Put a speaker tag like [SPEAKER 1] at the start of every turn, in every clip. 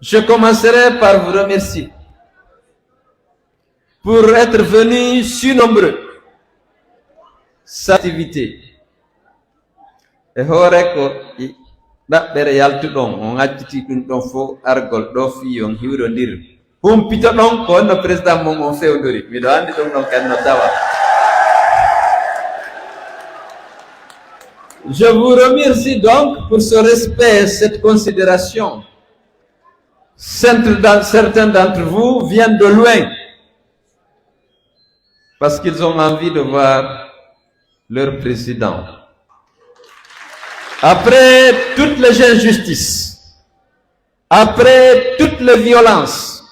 [SPEAKER 1] Je commencerai par vous remercier pour être venus si nombreux. Cette activité. Et horeko daɓɓere yaltuɗon on acciti ɗum ɗon fo argol ɗo fi on hiwrondir humpito ɗon ko wonno président mon on fewdori miɗo andi ɗum ɗon kadi no tawa. Je vous remercie donc pour ce respect et cette considération. Certains d'entre vous viennent de loin parce qu'ils ont envie de voir leur président. Après toutes les injustices, après toutes les violences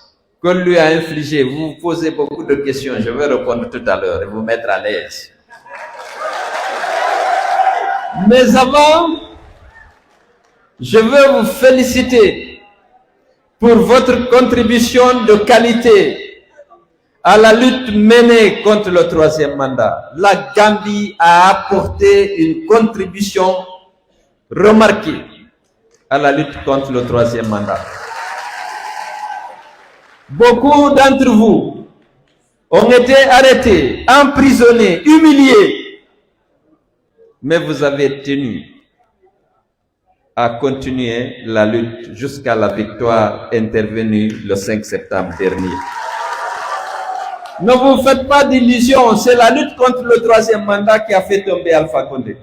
[SPEAKER 1] qu'on lui a infligées, vous vous posez beaucoup de questions, je vais répondre tout à l'heure et vous mettre à l'aise. Mais avant, je veux vous féliciter pour votre contribution de qualité à la lutte menée contre le troisième mandat. La Gambie a apporté une contribution remarquée à la lutte contre le troisième mandat. Beaucoup d'entre vous ont été arrêtés, emprisonnés, humiliés, mais vous avez tenu à continuer la lutte jusqu'à la victoire intervenue le 5 septembre dernier. Ne vous faites pas d'illusions, c'est la lutte contre le troisième mandat qui a fait tomber Alpha Condé.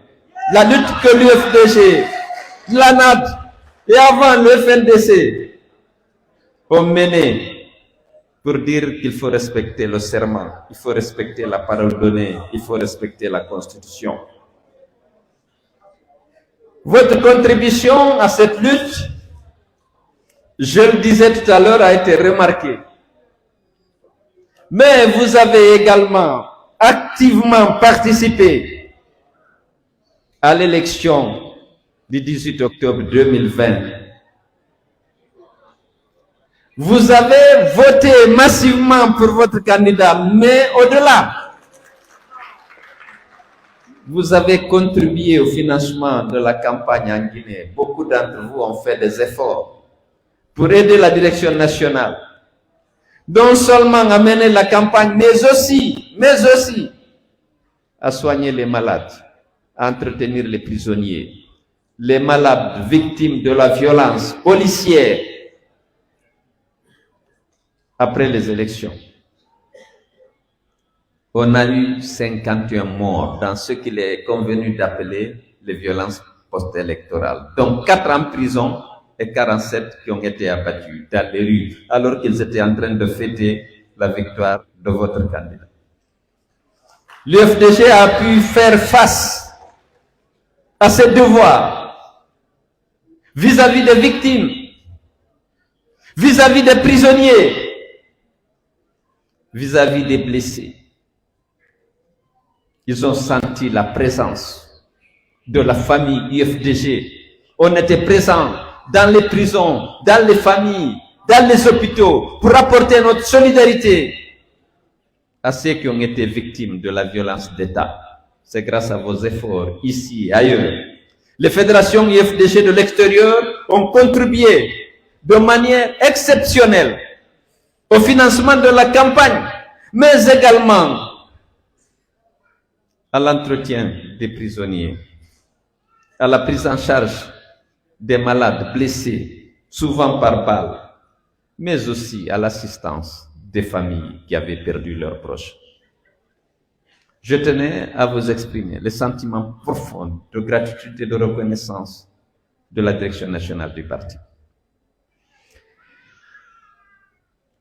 [SPEAKER 1] La lutte que l'UFDG, l'ANAD et avant le FNDC ont menée pour dire qu'il faut respecter le serment, il faut respecter la parole donnée, il faut respecter la Constitution. Votre contribution à cette lutte, je le disais tout à l'heure, a été remarquée. Mais vous avez également activement participé à l'élection du 18 octobre 2020. Vous avez voté massivement pour votre candidat, mais au-delà, vous avez contribué au financement de la campagne en Guinée. Beaucoup d'entre vous ont fait des efforts pour aider la direction nationale, non seulement à mener la campagne, mais aussi à soigner les malades, à entretenir les prisonniers, les malades victimes de la violence policière après les élections. On a eu 51 morts dans ce qu'il est convenu d'appeler les violences post-électorales. Donc 4 en prison et 47 qui ont été abattus dans les rues alors qu'ils étaient en train de fêter la victoire de votre candidat. L'UFDG a pu faire face à ses devoirs vis-à-vis des victimes, vis-à-vis des prisonniers, vis-à-vis des blessés. Ils ont senti la présence de la famille UFDG. On était présents dans les prisons, dans les familles, dans les hôpitaux pour apporter notre solidarité à ceux qui ont été victimes de la violence d'État. C'est grâce à vos efforts ici et ailleurs. Les fédérations UFDG de l'extérieur ont contribué de manière exceptionnelle au financement de la campagne, mais également à l'entretien des prisonniers, à la prise en charge des malades blessés, souvent par balle, mais aussi à l'assistance des familles qui avaient perdu leurs proches. Je tenais à vous exprimer les sentiments profonds de gratitude et de reconnaissance de la direction nationale du parti.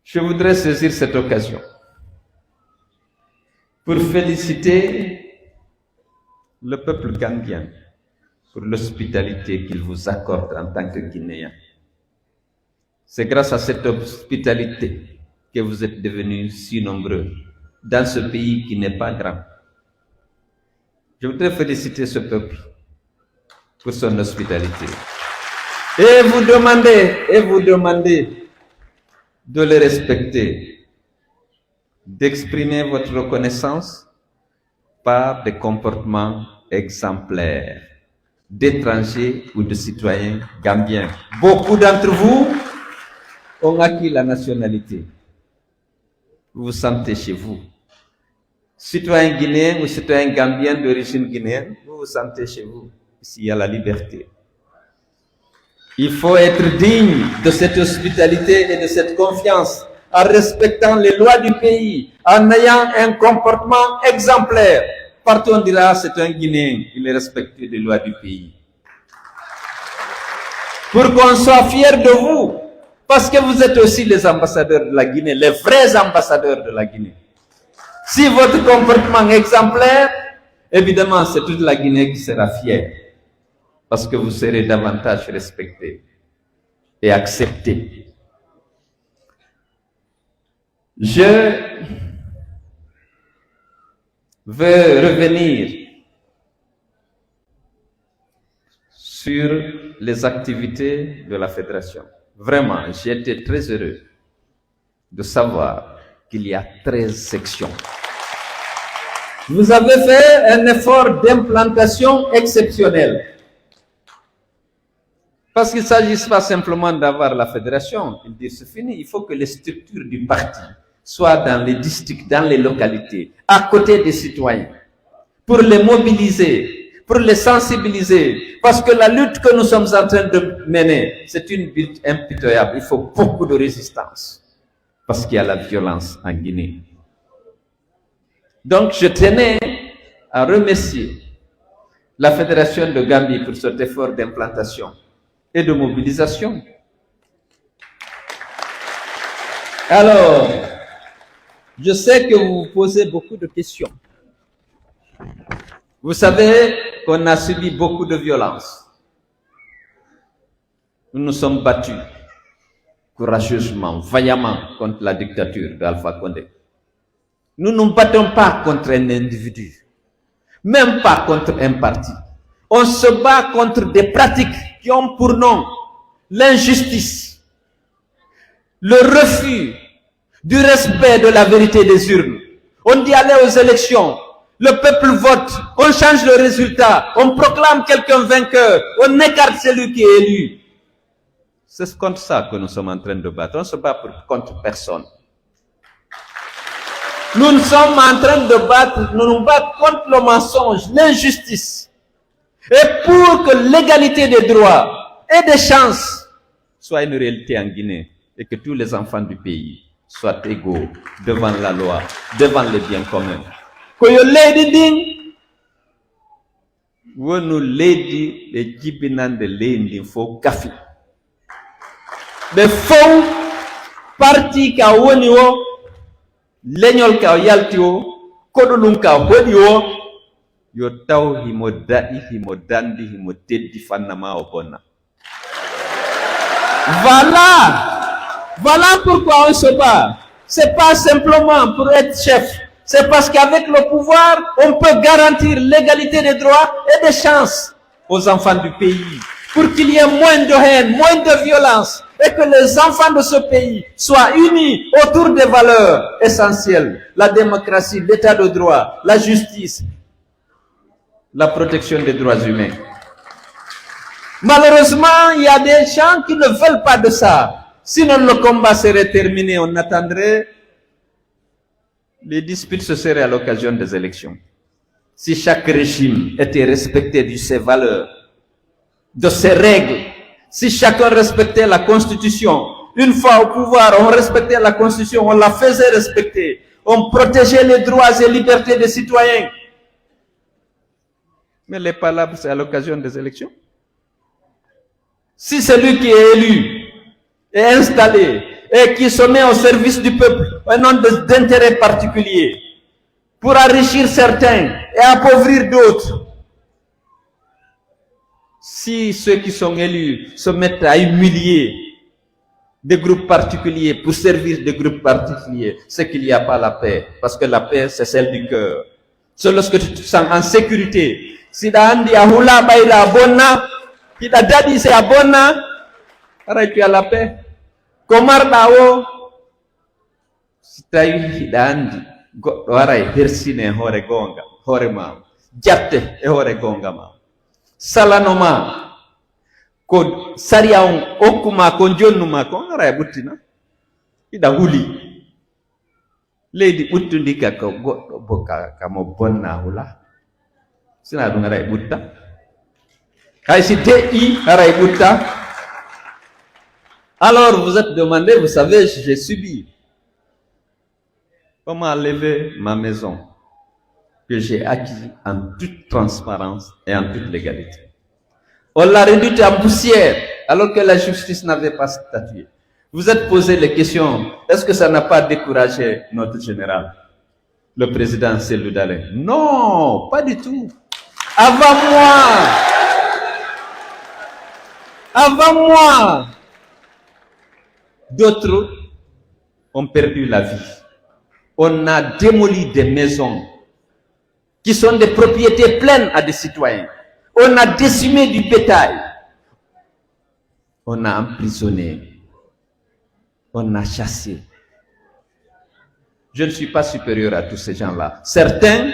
[SPEAKER 1] Je voudrais saisir cette occasion pour féliciter le peuple gambien pour l'hospitalité qu'il vous accorde en tant que Guinéen. C'est grâce à cette hospitalité que vous êtes devenus si nombreux dans ce pays qui n'est pas grand. Je voudrais féliciter ce peuple pour son hospitalité. Et vous demander de le respecter, d'exprimer votre reconnaissance par des comportements exemplaires d'étrangers ou de citoyens gambiens. Beaucoup d'entre vous ont acquis la nationalité. Vous vous sentez chez vous. Citoyen guinéen ou citoyen gambien d'origine guinéenne, vous vous sentez chez vous. Ici, il y a la liberté. Il faut être digne de cette hospitalité et de cette confiance en respectant les lois du pays, en ayant un comportement exemplaire. Partout on dira c'est un Guinéen, il est respecté des lois du pays. Pour qu'on soit fier de vous, parce que vous êtes aussi les ambassadeurs de la Guinée, les vrais ambassadeurs de la Guinée. Si votre comportement est exemplaire, évidemment c'est toute la Guinée qui sera fière, parce que vous serez davantage respectés et acceptés. Je veux revenir sur les activités de la fédération. Vraiment, j'ai été très heureux de savoir qu'il y a 13 sections. Vous avez fait un effort d'implantation exceptionnel. Parce qu'il ne s'agit pas simplement d'avoir la fédération, il dit c'est fini, il faut que les structures du parti soient dans les districts, dans les localités, à côté des citoyens, pour les mobiliser, pour les sensibiliser, parce que la lutte que nous sommes en train de mener, c'est une lutte impitoyable, il faut beaucoup de résistance, parce qu'il y a la violence en Guinée. Donc je tenais à remercier la Fédération de Gambie pour cet effort d'implantation et de mobilisation. Alors, je sais que vous vous posez beaucoup de questions. Vous savez qu'on a subi beaucoup de violences. Nous nous sommes battus courageusement, vaillamment contre la dictature d'Alpha Condé. Nous ne nous battons pas contre un individu, même pas contre un parti. On se bat contre des pratiques qui ont pour nom l'injustice, le refus du respect de la vérité des urnes. On dit aller aux élections, le peuple vote, on change le résultat, on proclame quelqu'un vainqueur, on écarte celui qui est élu. C'est contre ça que nous sommes en train de battre. On ne se bat contre personne. Nous sommes en train de battre, nous nous battons contre le mensonge, l'injustice. Et pour que l'égalité des droits et des chances soit une réalité en Guinée et que tous les enfants du pays soient égaux devant la loi, devant les biens communs. Que yo lady ding, wonu lady le jibinan de lady fo kafi. Mais faux parti ka woni wo leñol ka yalti wo kodulum ka woni wo yo taw himo daɗi himo dandi himo teddi fannama o bonna. Voilà pourquoi on se bat. C'est pas simplement pour être chef, c'est parce qu'avec le pouvoir on peut garantir l'égalité des droits et des chances aux enfants du pays, pour qu'il y ait moins de haine, moins de violence, et que les enfants de ce pays soient unis autour des valeurs essentielles, la démocratie, l'état de droit, la justice, la protection des droits humains. Malheureusement, il y a des gens qui ne veulent pas de ça. Sinon le combat serait terminé, on attendrait, les disputes se seraient à l'occasion des élections. Si chaque régime était respecté de ses valeurs, de ses règles, si chacun respectait la Constitution, une fois au pouvoir, on respectait la Constitution, on la faisait respecter, on protégeait les droits et libertés des citoyens. Mais les palabres, c'est à l'occasion des élections. Si celui qui est élu est installé et qui se met au service du peuple, au nom d'intérêts particuliers, pour enrichir certains et appauvrir d'autres, si ceux qui sont élus se mettent à humilier des groupes particuliers pour servir des groupes particuliers, c'est qu'il n'y a pas la paix. Parce que la paix, c'est celle du cœur. C'est lorsque tu te sens en sécurité. Si Dandi Ahula Baila Abona, si Dadi c'est Abona, alors tu as la paix. Komar Dao, si Taï Dandi, Warai Hirsine Hore Gonga, Hore Mam, Jate e Hore Gonga Mam. Salanoma ko sariya on okkuma ko jonnuma ko ara butina ida huli leydi ɓuttundika ko goɗɗo bo kamo bonna hula sina ɗum ara e ɓutta hay si deƴƴi ara e ɓutta. Alors vous êtes demandé, vous savez, j'ai subi. On m'a enlevé ma maison que j'ai acquise en toute transparence et en toute légalité. On l'a réduite en poussière alors que la justice n'avait pas statué. Vous êtes posé les questions, est-ce que ça n'a pas découragé notre général, le président Cellou Dalein? Non, pas du tout. Avant moi, d'autres ont perdu la vie. On a démoli des maisons qui sont des propriétés pleines à des citoyens. On a décimé du bétail. On a emprisonné. On a chassé. Je ne suis pas supérieur à tous ces gens-là. Certains,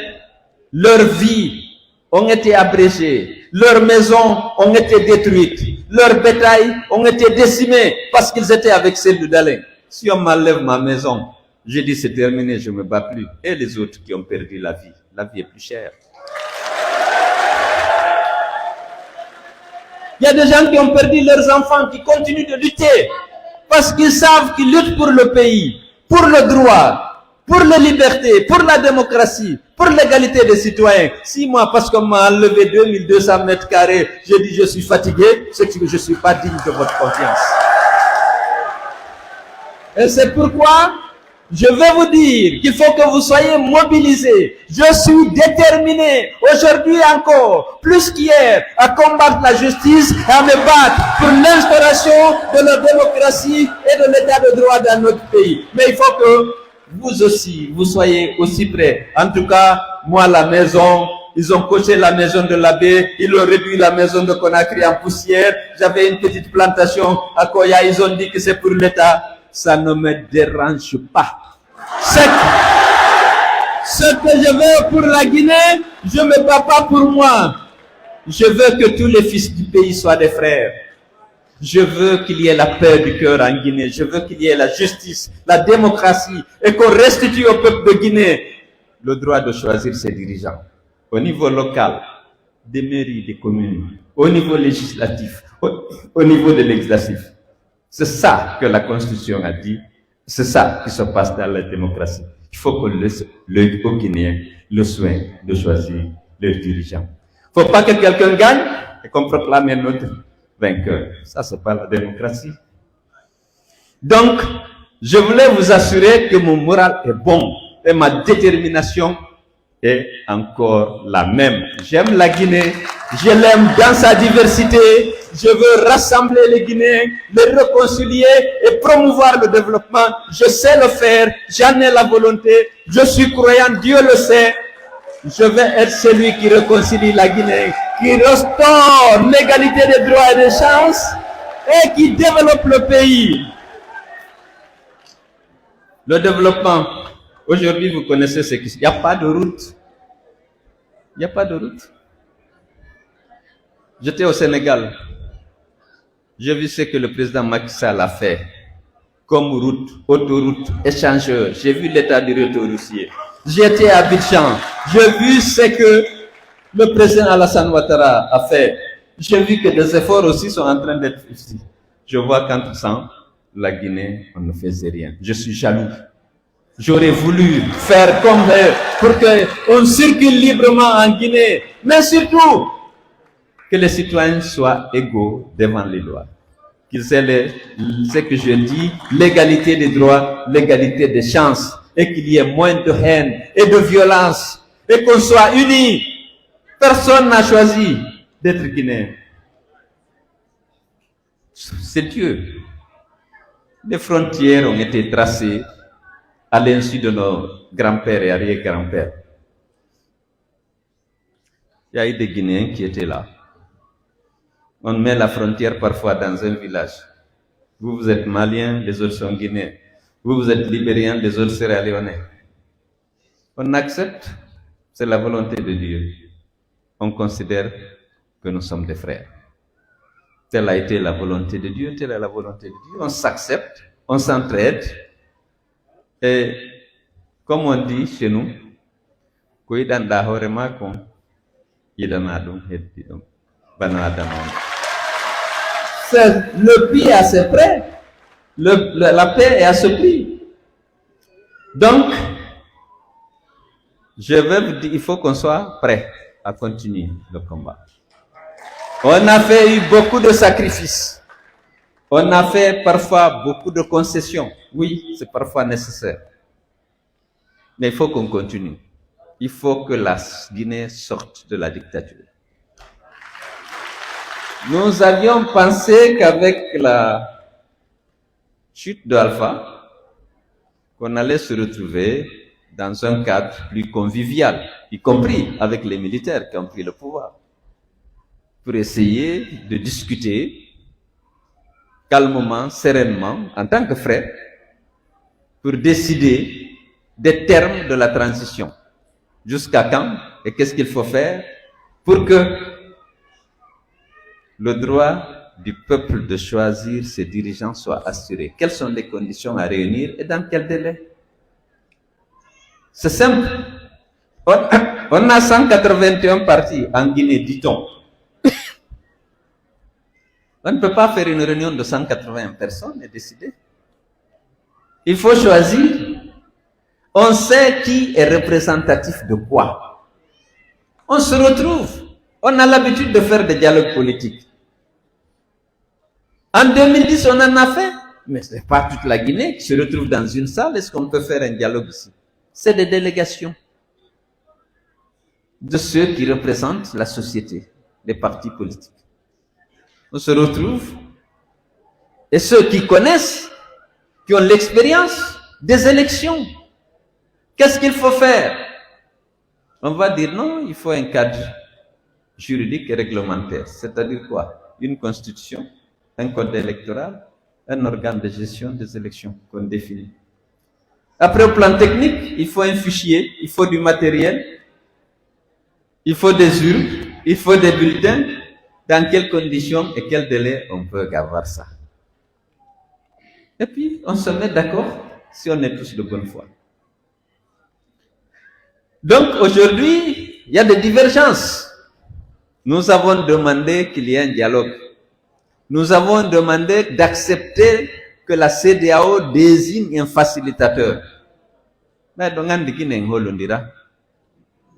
[SPEAKER 1] leurs vies ont été abrégées, leurs maisons ont été détruites, leurs bétails ont été décimés parce qu'ils étaient avec Cellou Dalein. Si on m'enlève ma maison, je dis c'est terminé, je ne me bats plus. Et les autres qui ont perdu la vie est plus chère. Il y a des gens qui ont perdu leurs enfants, qui continuent de lutter parce qu'ils savent qu'ils luttent pour le pays, pour le droit, pour les libertés, pour la démocratie, pour l'égalité des citoyens. Si moi, parce qu'on m'a enlevé 2200 mètres carrés, j'ai dit je suis fatigué, c'est que je ne suis pas digne de votre confiance. Et c'est pourquoi je vais vous dire qu'il faut que vous soyez mobilisés. Je suis déterminé, aujourd'hui encore, plus qu'hier, à combattre la justice et à me battre pour l'instauration de la démocratie et de l'état de droit dans notre pays. Mais il faut que vous aussi, vous soyez aussi prêts. En tout cas, moi, la maison, ils ont coché la maison de l'abbé, ils ont réduit la maison de Conakry en poussière. J'avais une petite plantation à Koya, ils ont dit que c'est pour l'État. Ça ne me dérange pas. Ce que je veux pour la Guinée, je ne me bats pas pour moi. Je veux que tous les fils du pays soient des frères. Je veux qu'il y ait la paix du cœur en Guinée. Je veux qu'il y ait la justice, la démocratie et qu'on restitue au peuple de Guinée le droit de choisir ses dirigeants. Au niveau local, des mairies, des communes, au niveau législatif, au niveau de l'exécutif. C'est ça que la Constitution a dit. C'est ça qui se passe dans la démocratie. Il faut qu'on laisse aux Guinéens le soin de choisir leurs dirigeants. Il ne faut pas que quelqu'un gagne et qu'on proclame un autre vainqueur. Ça, c'est pas la démocratie. Donc, je voulais vous assurer que mon moral est bon et ma détermination est encore la même. J'aime la Guinée, je l'aime dans sa diversité. Je veux rassembler les Guinéens, les réconcilier et promouvoir le développement. Je sais le faire, j'en ai la volonté, je suis croyant, Dieu le sait. Je vais être celui qui réconcilie la Guinée, qui restaure l'égalité des droits et des chances et qui développe le pays. Le développement, aujourd'hui vous connaissez ce qu'il y a. Il n'y a pas de route. Il n'y a pas de route. J'étais au Sénégal. J'ai vu ce que le président Macky Sall a fait comme route, autoroute, échangeur. J'ai vu l'état du retour routier. J'étais à Abidjan. J'ai vu ce que le président Alassane Ouattara a fait. J'ai vu que des efforts aussi sont en train d'être faits ici. Je vois qu'entre temps, la Guinée, on ne faisait rien. Je suis jaloux. J'aurais voulu faire comme eux pour qu'on circule librement en Guinée. Mais surtout, que les citoyens soient égaux devant les lois. Qu'ils aient ce que je dis, l'égalité des droits, l'égalité des chances, et qu'il y ait moins de haine et de violence, et qu'on soit unis. Personne n'a choisi d'être guinéen. C'est Dieu. Les frontières ont été tracées à l'insu de nos grands-pères et arrière-grands-pères. Il y a eu des Guinéens qui étaient là. On met la frontière parfois dans un village. Vous êtes Maliens, les autres sont Guinéens. Vous êtes Libériens, les autres Sierra-Léonais. On accepte, c'est la volonté de Dieu. On considère que nous sommes des frères. Telle a été la volonté de Dieu, telle est la volonté de Dieu. On s'accepte, on s'entraide Et comme on dit chez nous, le prix est à ce prix. La paix est à ce prix. Donc, je vais vous dire, il faut qu'on soit prêt à continuer le combat. On a fait beaucoup de sacrifices. On a fait parfois beaucoup de concessions. Oui, c'est parfois nécessaire. Mais il faut qu'on continue. Il faut que la Guinée sorte de la dictature. Nous avions pensé qu'avec la chute d'Alpha, qu'on allait se retrouver dans un cadre plus convivial, y compris avec les militaires qui ont pris le pouvoir, pour essayer de discuter calmement, sereinement, en tant que frères, pour décider des termes de la transition. Jusqu'à quand et qu'est-ce qu'il faut faire pour que le droit du peuple de choisir ses dirigeants soit assuré. Quelles sont les conditions à réunir et dans quel délai? C'est simple. On a 181 partis en Guinée, dit-on. On ne peut pas faire une réunion de 180 personnes et décider. Il faut choisir. On sait qui est représentatif de quoi. On se retrouve. On a l'habitude de faire des dialogues politiques. En 2010, on en a fait. Mais ce n'est pas toute la Guinée qui se retrouve dans une salle. Est-ce qu'on peut faire un dialogue ici? C'est des délégations de ceux qui représentent la société, les partis politiques. On se retrouve. Et ceux qui connaissent, qui ont l'expérience des élections, qu'est-ce qu'il faut faire? On va dire non, il faut un cadre juridique et réglementaire. C'est-à-dire quoi? Une constitution, un code électoral, un organe de gestion des élections qu'on définit. Après, au plan technique, il faut un fichier, il faut du matériel, il faut des urnes, il faut des bulletins. Dans quelles conditions et quel délai on peut avoir ça? Et puis, on se met d'accord si on est tous de bonne foi. Donc, aujourd'hui, il y a des divergences. Nous avons demandé qu'il y ait un dialogue. Nous avons demandé d'accepter que la CEDEAO désigne un facilitateur. Mais il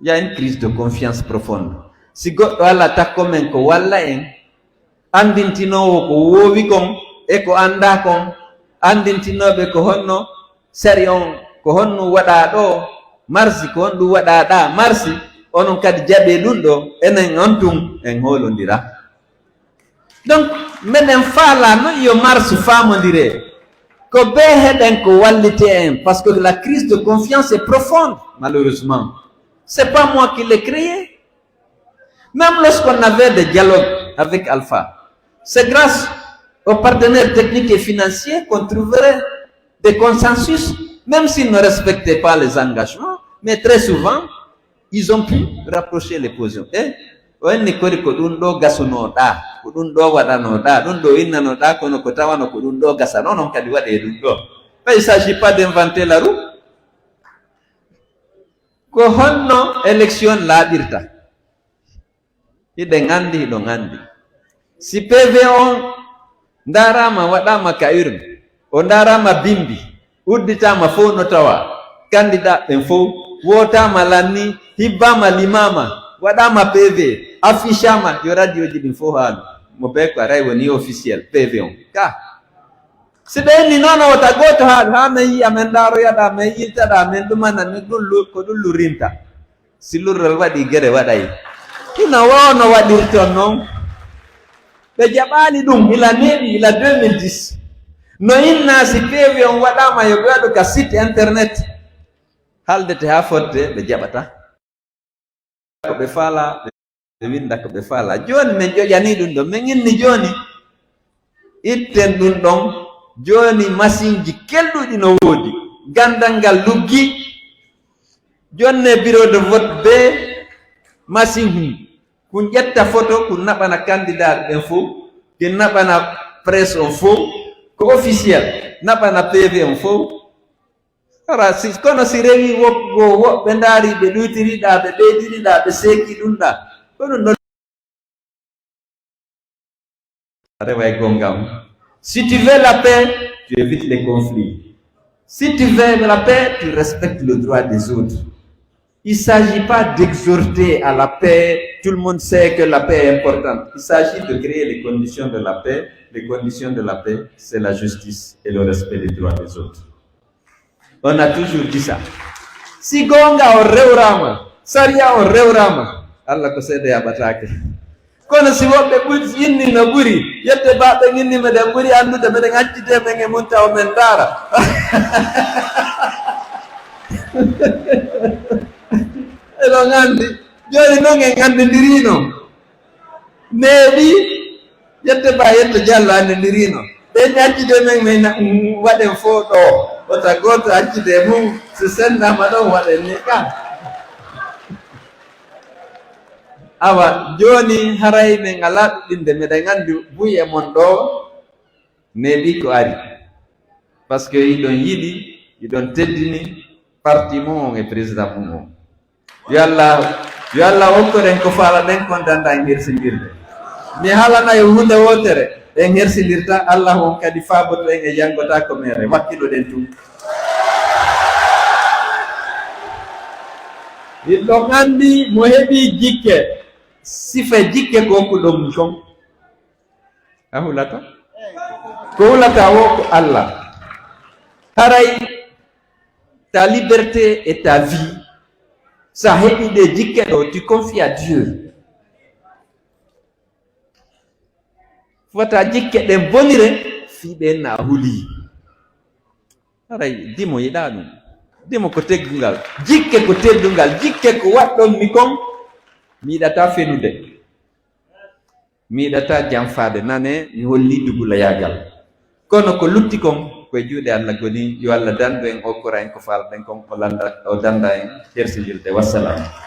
[SPEAKER 1] y a une crise de confiance profonde. Si goɗɗo ala takko men ko walla en andintinowo ko wowi kon e ko anda kon andintinoɓe ko honno sari on ko honno waɗa ɗo marsi ko honɗum waɗa ɗa marsi onon kadi jaɓe ɗum ɗo enen on tun en holodira. Donc meɗen faala no yo marsi famodire ko be heɗen ko wallite en parce que la crise de confiance est profonde. Malheureusement c'est pas moi qui l'ai créé. Même lorsqu'on avait des dialogues avec Alpha, c'est grâce aux partenaires techniques et financiers qu'on trouverait des consensus, même s'ils ne respectaient pas les engagements, mais très souvent, ils ont pu rapprocher les positions. Il ne s'agit pas d'inventer la roue. Élection la birta. Si PV on ndarama waɗama ka urne o ndarama bimbi udditama fo no tawa candidat ɓen fo wotama lanni hibbama limama waɗama PV affichama yo radio ji ɗin fo hano mo be ko aray woni officiel PV on ka si ɓe ni noon wota goto haɗo ha min yiya min ndaroyaɗa min yiltaɗa min ɗumanani ɗum ko ɗum lurinta si lurrol waɗi gueɗe waɗay ina wawno waɗirton noon ɓe jaɓali ɗum ila neeɓi ila 2010 no inna si PV on waɗama yo ɓe waɗu ka site internet haldete ha fodde ɓe jaɓata ko ɓe faala ɓe winda ko ɓe faala. Joni min ƴoƴani ɗum ɗo min inni joni itten ɗum ɗon joni machine ji kelɗuɗi no woodi gandal ngal luggi jonne bureau de vote be machine kun ƴetta photo kun naɓana candidat ɓen fof kin naɓana presse on fof ko officiel naɓana PV on fof ara si kono si rewi woɓɓe ndaari ɓe ɗuytiriɗa ɓe ɓeydiriɗa ɓe seeki ɗumɗa kono non reway gongam. Si tu veux la paix, tu évites les conflits. Si tu veux la paix, tu respectes le droit des autres. Il ne s'agit pas d'exhorter à la paix. Tout le monde sait que la paix est importante. Il s'agit de créer les conditions de la paix. Les conditions de la paix, c'est la justice et le respect des droits des autres. On a toujours dit ça. Si gonga o rewrama, saria o rewrama, Allah ko seede yaɓatake. Kono si woɓɓe ɓuri inni no ɓuri yette baɓe innima de ɓuri andude meɗen accide men e mun taw men daara eɗon andi joni noon en andidirino neeɓi yette ba yette Diallo andidirino ɓen accide men min waɗen fo ɗo ota goto accide mum so sendama ɗon waɗen ni ka awa joni haray men ala ɗuɗɗinde meɗen andi buy e mon ɗo neeɓi ko ari par ce que iɗon yiɗi iɗon teddini parti mum on e président mum on yo Allah hokkoren ko faalaɗen kon danda en hersindirde mi haalana e hunde wotere en hersindirta Allah on kadi faaboto en e janggota ko mere wakkiloɗen tum iɗon andi mo heeɓi jikke sifa jikke ko ko ɗum kon a hulata ko hulata wo ko Allah haray ta liberté et ta vie sa heɓi ɗe jikke ɗo tu confies à Dieu fota jikke ɗen bonire fiɓe na huli haray dimo yiɗa ɗum dimo ko teddungal jikke ko teddungal jikke ko waɗɗon mi kon mi yiɗata fenude mi yiɗata janfade nane mi holli dugulayagal kono ko lutti kon koye juuɗe Allah goni yo Allah dandu en hokkora en ko falɗen kon o danda en hersindirde wassalam.